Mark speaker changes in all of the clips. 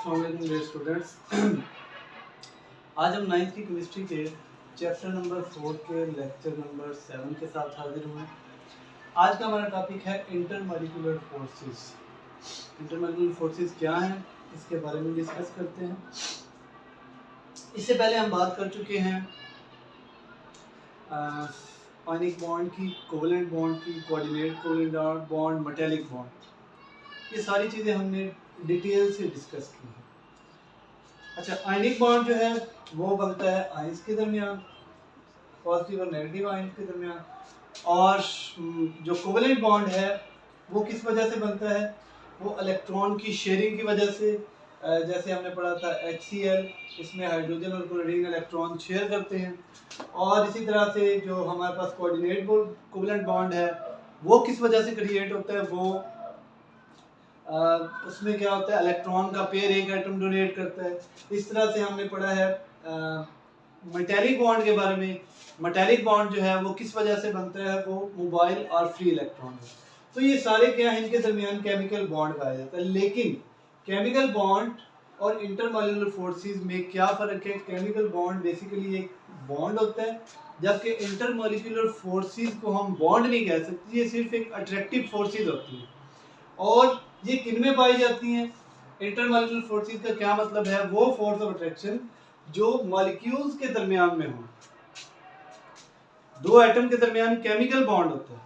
Speaker 1: Dear students. आज हम ninth की केमिस्ट्री के चैप्टर नंबर 4 के लेक्चर नंबर 7 के साथ हाजिर हुए। आज का हमारा टॉपिक है इंटरमॉलिक्यूलर फोर्सेस। इंटरमॉलिक्यूलर फोर्सेस क्या हैं, इसके बारे में डिस्कस करते हैं। इससे पहले हम बात कर चुके हैं आयनिक बॉन्ड की, कोवेलेंट बॉन्ड की, coordinate covalent bond, metallic bond. ये सारी चीज़ें हमने डिटेल से डिस्कस की हैं। अच्छा, आयनिक बॉन्ड जो है वो बनता है आयंस के दरमियान, पॉजिटिव और नेगेटिव आयंस के दरमियान। और जो कोवेलेंट बॉन्ड है वो किस वजह से बनता है? वो इलेक्ट्रॉन की शेयरिंग की वजह से। जैसे हमने पढ़ा था HCl, इसमें हाइड्रोजन और क्लोरीन इलेक्ट्रॉन शेयर करते हैं। और इसी तरह से जो हमारे पास कोऑर्डिनेट कोवेलेंट बॉन्ड है वो किस वजह से क्रिएट होता है? वो उसमें क्या होता है, इलेक्ट्रॉन का पेयर एक एटम डोनेट करता है। इस तरह से हमने पढ़ा है मेटेलिक बॉन्ड के बारे में। मेटेलिक बॉन्ड जो है वो किस वजह से बनता है? वो मोबाइल और फ्री इलेक्ट्रॉन है। तो ये सारे क्या है, इनके दरमियान केमिकल बॉन्ड कहा जाता है। लेकिन केमिकल बॉन्ड और इंटरमॉलिक्यूलर फोर्सेस में क्या फ़र्क है? केमिकल बॉन्ड बेसिकली एक बॉन्ड होता है, जबकि इंटरमॉलिक्यूलर फोर्सेस को हम बॉन्ड नहीं कह सकते, ये सिर्फ एक अट्रैक्टिव फोर्सेस होती है। और ये किन में पाई जाती हैं? इंटरमॉलिक्यूलर फोर्सेस का क्या मतलब है? वो फोर्स ऑफ अट्रैक्शन जो मॉलिक्यूल्स के दरमियान में हो। दो एटम के दरमियान केमिकल बॉन्ड होता है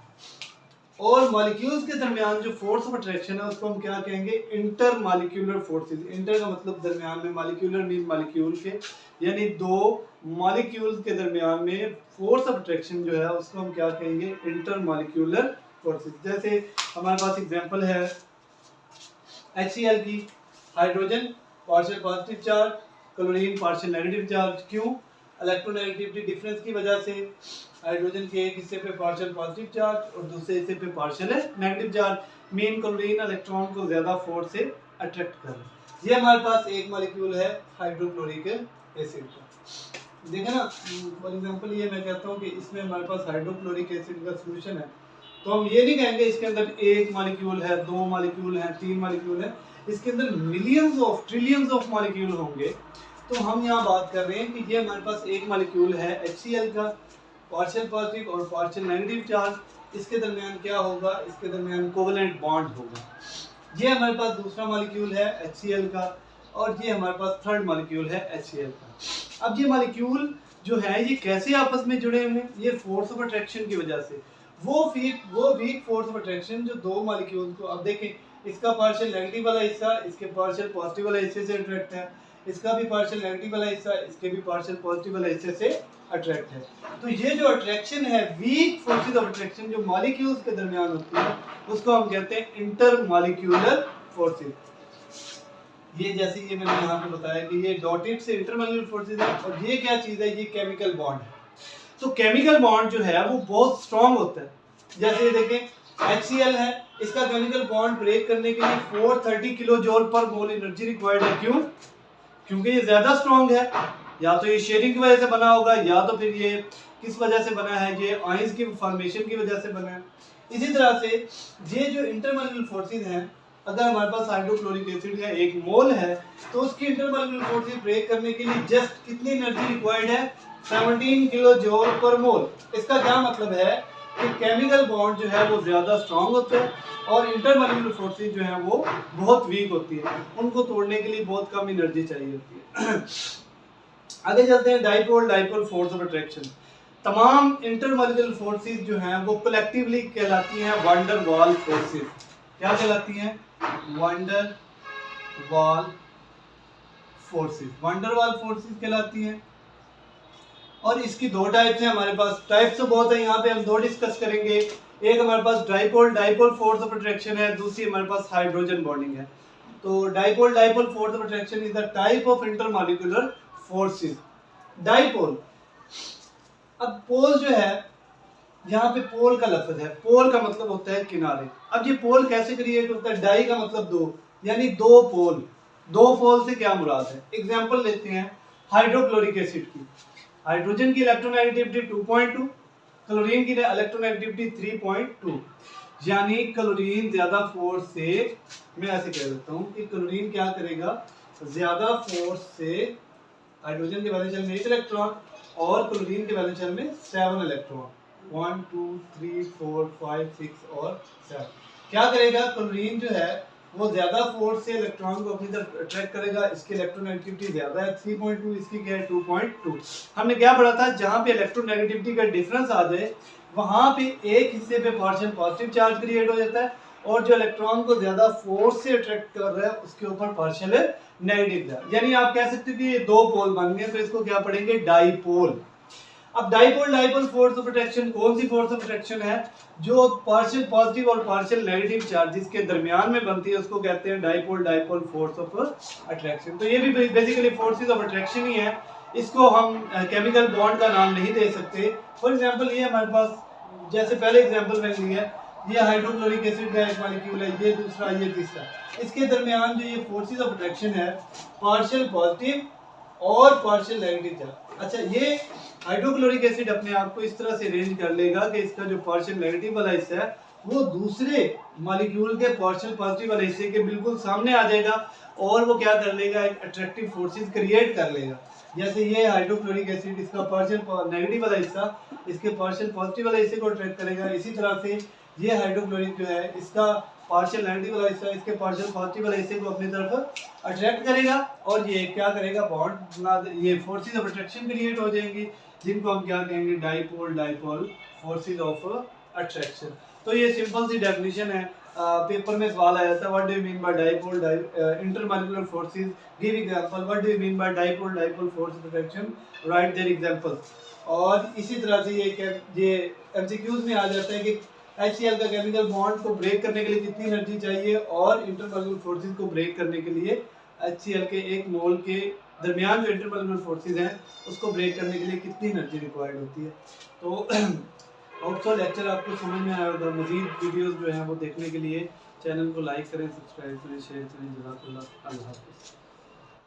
Speaker 1: और मॉलिक्यूल्स के दरमियान जो फोर्स ऑफ अट्रैक्शन है उसको हम क्या कहेंगे? Intermolecular forces. इंटर का मतलब दरमियान में, मॉलिक्यूलर मीन मॉलिक्यूल के, यानी दो मॉलिक्यूल्स के दरमियान में फोर्स ऑफ अट्रैक्शन जो है उसको हम क्या कहेंगे? Intermolecular forces. जैसे हमारे पास एग्जांपल है HCl की, hydrogen partial positive charge, chlorine partial negative charge. क्यों? इलेक्ट्रोनेगेटिविटी डिफरेंस की वजह से हाइड्रोजन के एक हिस्से पे पार्शियल पॉजिटिव चार्ज और दूसरे हिस्से पे partial negative charge. Main chlorine electron को ज्यादा फोर्स से अट्रैक्ट कर रहा है। ये हमारे पास एक मॉलिक्यूल है हाइड्रोक्लोरिक एसिड का। देखें ना, फॉर एग्जांपल ये मैं कहता हूँ कि इसमें हमारे पास हाइड्रोक्लोरिक एसिड का सॉल्यूशन है, तो हम ये नहीं कहेंगे इसके अंदर एक मॉलिक्यूल है, दो मॉलिक्यूल है, तीन मॉलिक्यूल है। इसके अंदर millions of trillions of molecule होंगे। तो हम यहाँ बात कर रहे हैं कि ये हमारे पास एक मॉलिक्यूल है HCl का, पार्शियल पॉजिटिव और पार्शियल नेगेटिव चार्ज। इसके दरमियान क्या होगा? इसके दरमियान कोवेलेंट बॉन्ड होगा। ये हमारे पास दूसरा मॉलिक्यूल है HCl का और ये हमारे पास थर्ड मॉलिक्यूल है HCl का। अब ये मॉलिक्यूल जो है ये कैसे आपस में जुड़े हुए हैं? ये फोर्स ऑफ अट्रैक्शन की वजह से। वो वीक फोर्स ऑफ अट्रैक्शन जो दो मॉलिक्यूल को, अब देखें इसका पार्शियल नेगेटिव वाला हिस्सा इसके पार्शियल पॉजिटिव वाले हिस्से से अट्रैक्ट है, इसका भी पार्शियल नेगेटिव वाला हिस्सा इसके भी पार्शियल पॉजिटिव वाले हिस्से से अट्रैक्ट है। तो ये जो अट्रैक्शन है, वीक फोर्सेस ऑफ अट्रैक्शन जो मॉलिक्यूल्स के दरमियान होती है, उसको हम कहते हैं इंटरमॉलिक्यूलर फोर्सेस। ये जैसे ये मैंने यहाँ पे बताया कि ये डॉटेड से इंटरमॉलिक्यूलर फोर्सेस है। और ये क्या चीज है? ये केमिकल बॉन्ड है। तो केमिकल बॉन्ड जो है वो बहुत स्ट्रांग होता है। जैसे ये देखें HCl है, इसका केमिकल बॉन्ड ब्रेक करने के लिए 430 किलो जूल पर मोल एनर्जी रिक्वायर्ड है। क्यों? क्योंकि ये ज्यादा स्ट्रांग है। या तो ये शेयरिंग की वजह से बना होगा, या तो फिर ये किस वजह से बना है? ये आयंस की फॉर्मेशन की वजह से बना है। इसी तरह से ये जो इंटरमॉलिक्यूलर फोर्सेस हैं, अगर हमारे पास हाइड्रोक्लोरिक एसिड का 1 मोल है तो उसकी इंटरमॉलिक्यूलर फोर्सेस ब्रेक करने के लिए जस्ट कितनी एनर्जी रिक्वायर्ड है? 17 किलो जूल पर मोल। इसका क्या मतलब है कि केमिकल बॉन्ड जो है वो ज्यादा स्ट्रांग होते हैं और इंटरमॉलिक्यूलर फोर्सेस जो है वो बहुत वीक होती है। उनको तोड़ने के लिए बहुत कम एनर्जी चाहिए होती है। आगे चलते हैं, डाइपोल फोर्स ऑफ अट्रैक्शन। तमाम इंटरमॉलिक्यूलर फोर्सेस जो हैं वो कलेक्टिवली कहलाती हैं वंडर वाल फोर्सेस। क्या कहलाती हैं? वंडर वाल फोर्सेस। वंडर वाल फोर्सेस कहलाती हैं। और इसकी दो टाइप्स हैं हमारे पास। टाइप्स तो बहुत है, यहाँ पे हम दो डिस्कस करेंगे। एक हमारे पास डाइपोल फोर्स ऑफ अट्रैक्शन है, दूसरी हमारे पास हाइड्रोजन बॉन्डिंग है। तो dipole force of attraction is the type of intermolecular forces. Dipole, अब पोल जो है, यहाँ पे पोल का लफ्ज है। पोल का मतलब होता है किनारे। अब ये पोल कैसे क्रिएट होता है? डाई का मतलब दो, यानी दो पोल। दो पोल से क्या मुराद है? एग्जांपल लेते हैं हाइड्रोक्लोरिक एसिड की। हाइड्रोजन की इलेक्ट्रोनेगेटिविटी 2.2, क्लोरीन की इलेक्ट्रोनेगेटिविटी 3.2। यानी क्लोरीन ज्यादा फोर्स से, मैं ऐसे कह देता हूँ कि क्लोरीन क्या करेगा ज्यादा फोर्स से हाइड्रोजन के वैलेंस शेल में 8 इलेक्ट्रॉन और क्लोरीन के वैलेंस शेल में 7 इलेक्ट्रॉन, 1 2 3 4 5 6 और 7। क्या करेगा, क्लोरीन जो है वो ज्यादा फोर्स से इलेक्ट्रॉन को अपनी तरफ अट्रैक्ट करेगा, इसकी इलेक्ट्रोनेगेटिविटी ज्यादा है 3.2, इसकी क्या है 2.2। हमने क्या पढ़ा था, जहां पे इलेक्ट्रोनेगेटिविटी का डिफरेंस आ जाए वहां पे एक हिस्से पे पार्शियल पॉजिटिव चार्ज क्रिएट हो जाता है और जो इलेक्ट्रॉन को ज्यादा फोर्स से अट्रैक्ट कर रहा है उसके ऊपर पार्शियल नेगेटिव चार्ज। यानी आप कह सकते हो कि ये दो पोल बन गए, तो इसको क्या पढ़ेंगे, डाइपोल। अब डाइपोल फोर्स ऑफ अट्रैक्शन कौन सी फोर्स ऑफ अट्रैक्शन है, जो पार्शियल पॉजिटिव और पार्शियल नेगेटिव चार्जेस के दरमियान में बनती है, उसको कहते हैं डाइपोल फोर्स ऑफ अट्रैक्शन। तो ये भी बेसिकली फोर्सेस ऑफ अट्रैक्शन ही है, इसको हम केमिकल बॉन्ड का नाम नहीं दे सकते। फॉर एग्जांपल ये हमारे पास, जैसे पहले एग्जांपल मैंने लिया, ये हाइड्रोक्लोरिक एसिड का एक मॉलिक्यूल है, ये दूसरा, ये तीसरा, इसके दरमियान जो ये फोर्सेस ऑफ अट्रैक्शन है पार्शियल पॉजिटिव और पार्शियल नेगेटिव चार्ज। अच्छा, ये हाइड्रोक्लोरिक एसिड अपने आप को इस तरह से अरेंज कर लेगा कि इसका जो पार्शियल नेगेटिव वाला हिस्सा है वो दूसरे मॉलिक्यूल के पार्शियल पॉजिटिव वाले हिस्से के बिल्कुल सामने आ जाएगा और वो क्या कर लेगा, एक अट्रैक्टिव फोर्सेस क्रिएट कर लेगा। जैसे ये हाइड्रोक्लोरिक एसिड, इसका पार्शियल नेगेटिव वाला हिस्सा इसके पार्शियल पॉजिटिव वाले हिस्से को अट्रैक्ट करेगा, इसी तरह से ये हाइड्रोक्लोरिक जो है इसका पार्शियल नेगेटिव वाला हिस्सा इसके पार्शियल पॉजिटिव वाले हिस्से को अपनी तरफ अट्रैक्ट करेगा और ये क्या करेगा, बॉन्ड बना, ये फोर्सेस ऑफ अट्रैक्शन क्रिएट हो जाएंगी, जिनको हम क्या कहेंगे, डाइपोल फोर्सेस ऑफ अट्रैक्शन। तो ये सिंपल सी डेफिनेशन है, पेपर में सवाल आया था, what do you mean by dipole intermolecular forces, give example, what do you mean by dipole force of attraction, write their examples. और इसी तरह से ये एमसीक्यूज में आ जाता है कि HCl का केमिकल बॉन्ड को ब्रेक करने के लिए कितनी एनर्जी चाहिए और इंटरमॉलिक्यूलर फोर्सेस को ब्रेक करने के लिए HCl के एक मोल के दरमियान जो इंटरमॉलिक्यूलर फोर्सेस हैं उसको ब्रेक करने के लिए कितनी एनर्जी रिक्वायर्ड होती है। तो ऑप्शनल लेक्चर आपको समझ में आया होगा। मज़ीद वीडियोस जो हैं वो देखने के लिए चैनल को लाइक करें, सब्सक्राइब करें, शेयर करें। जज़ाकल्लाह, अल्लाह हाफ़िज़।